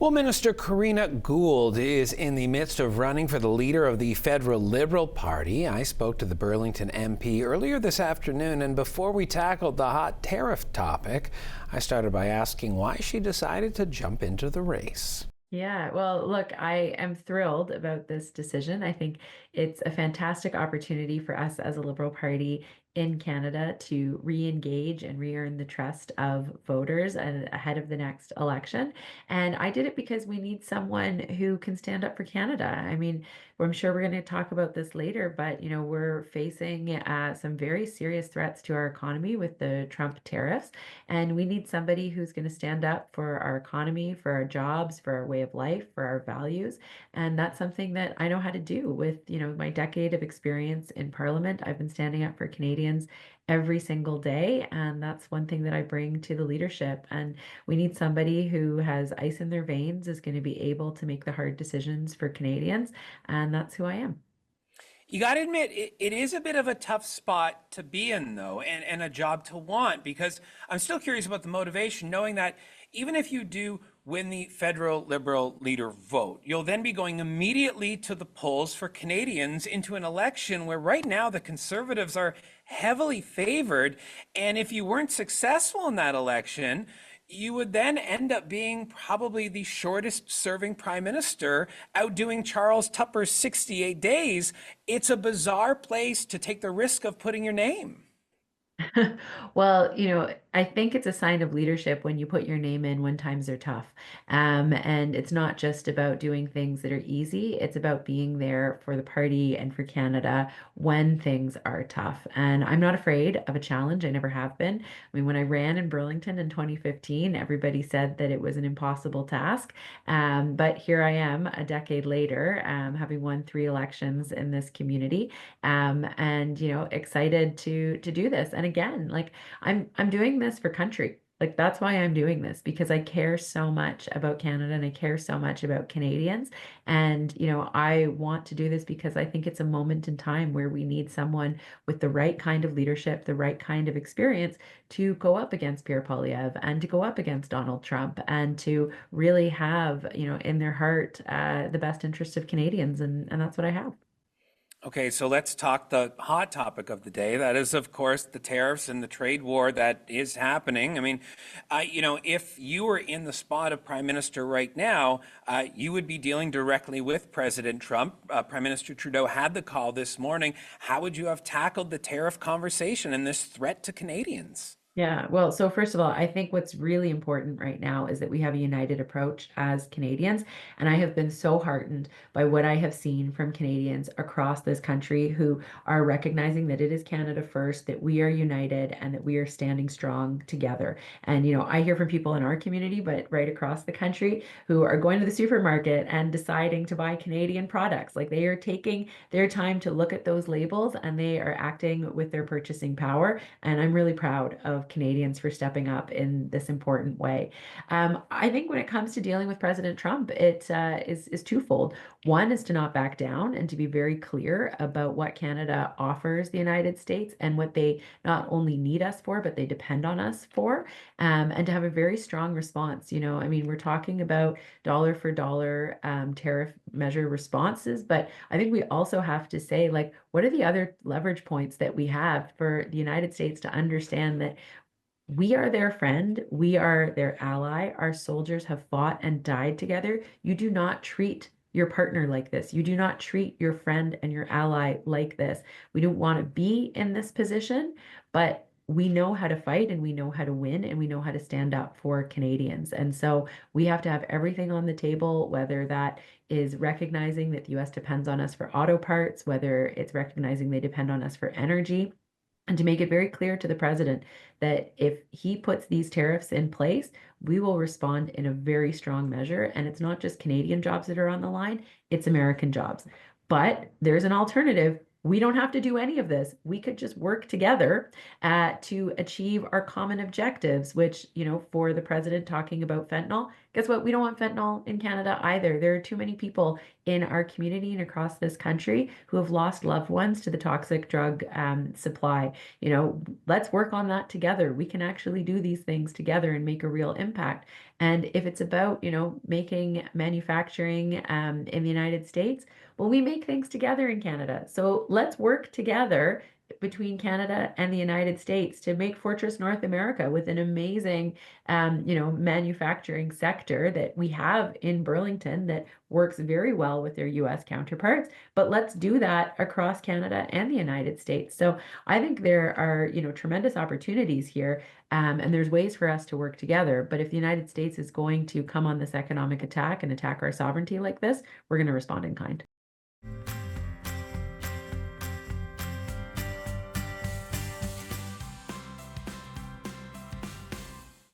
Well, Minister Karina Gould is in the midst of running for the leader of the federal Liberal Party. I spoke to the Burlington MP earlier this afternoon, and before we tackled the hot tariff topic, I started by asking why she decided to jump into the race. Yeah, well, look, I am thrilled about this decision. I think it's a fantastic opportunity for us as a Liberal Party in Canada to re-engage and re-earn the trust of voters ahead of the next election. And I did it because we need someone who can stand up for Canada. I mean, I'm sure we're going to talk about this later, but we're facing some very serious threats to our economy with the Trump tariffs, and we need somebody who's going to stand up for our economy, for our jobs, for our way of life, for our values. And that's something that I know how to do with, my decade of experience in Parliament. I've been standing up for Canadians every single day, and that's one thing that I bring to the leadership. And we need somebody who has ice in their veins, is going to be able to make the hard decisions for Canadians, and that's who I am. You got to admit, it is a bit of a tough spot to be in, though, and a job to want, because I'm still curious about the motivation, knowing that even if you do win the federal Liberal leader vote, you'll then be going immediately to the polls for Canadians into an election where right now the Conservatives are heavily favored. And if you weren't successful in that election, you would then end up being probably the shortest serving prime minister, outdoing Charles Tupper's 68 days. It's a bizarre place to take the risk of putting your name. Well, I think it's a sign of leadership when you put your name in when times are tough. And it's not just about doing things that are easy, it's about being there for the party and for Canada when things are tough. And I'm not afraid of a challenge. I never have been. I mean, when I ran in Burlington in 2015, everybody said that it was an impossible task. But here I am a decade later, having won 3 elections in this community, and excited to do this. And again, like I'm doing this for country. Like that's why I'm doing this, because I care so much about Canada and I care so much about Canadians. And I want to do this because I think it's a moment in time where we need someone with the right kind of leadership, the right kind of experience to go up against Pierre Poilievre and to go up against Donald Trump and to really have, in their heart, the best interest of Canadians. And that's what I have. Okay, so let's talk the hot topic of the day. That is, of course, the tariffs and the trade war that is happening. I mean, if you were in the spot of Prime Minister right now, you would be dealing directly with President Trump. Prime Minister Trudeau had the call this morning. How would you have tackled the tariff conversation and this threat to Canadians? Yeah, well, so first of all, I think what's really important right now is that we have a united approach as Canadians. And I have been so heartened by what I have seen from Canadians across this country who are recognizing that it is Canada first, that we are united, and that we are standing strong together. And, I hear from people in our community, but right across the country, who are going to the supermarket and deciding to buy Canadian products. Like they are taking their time to look at those labels and they are acting with their purchasing power. And I'm really proud of Canadians for stepping up in this important way. I think when it comes to dealing with President Trump, it is twofold. One is to not back down and to be very clear about what Canada offers the United States and what they not only need us for, but they depend on us for, and to have a very strong response. I mean, we're talking about dollar for dollar tariff measure responses, but I think we also have to say, like, what are the other leverage points that we have for the United States to understand that we are their friend, we are their ally, our soldiers have fought and died together. You do not treat your partner like this. You do not treat your friend and your ally like this. We don't want to be in this position, but we know how to fight and we know how to win and we know how to stand up for Canadians. And so we have to have everything on the table, whether that is recognizing that the US depends on us for auto parts, whether it's recognizing they depend on us for energy, and to make it very clear to the president that if he puts these tariffs in place, we will respond in a very strong measure. And it's not just Canadian jobs that are on the line, it's American jobs. But there's an alternative. We don't have to do any of this. We could just work together to achieve our common objectives, which, for the president talking about fentanyl, guess what? We don't want fentanyl in Canada either. There are too many people in our community and across this country who have lost loved ones to the toxic drug supply. You know, let's work on that together. We can actually do these things together and make a real impact. And if it's about, you know, making manufacturing in the United States, well, we make things together in Canada. So let's work together between Canada and the United States to make Fortress North America with an amazing, you know, manufacturing sector that we have in Burlington that works very well with their US counterparts. But let's do that across Canada and the United States. So I think there are, you know, tremendous opportunities here, and there's ways for us to work together. But if the United States is going to come on this economic attack and attack our sovereignty like this, we're going to respond in kind.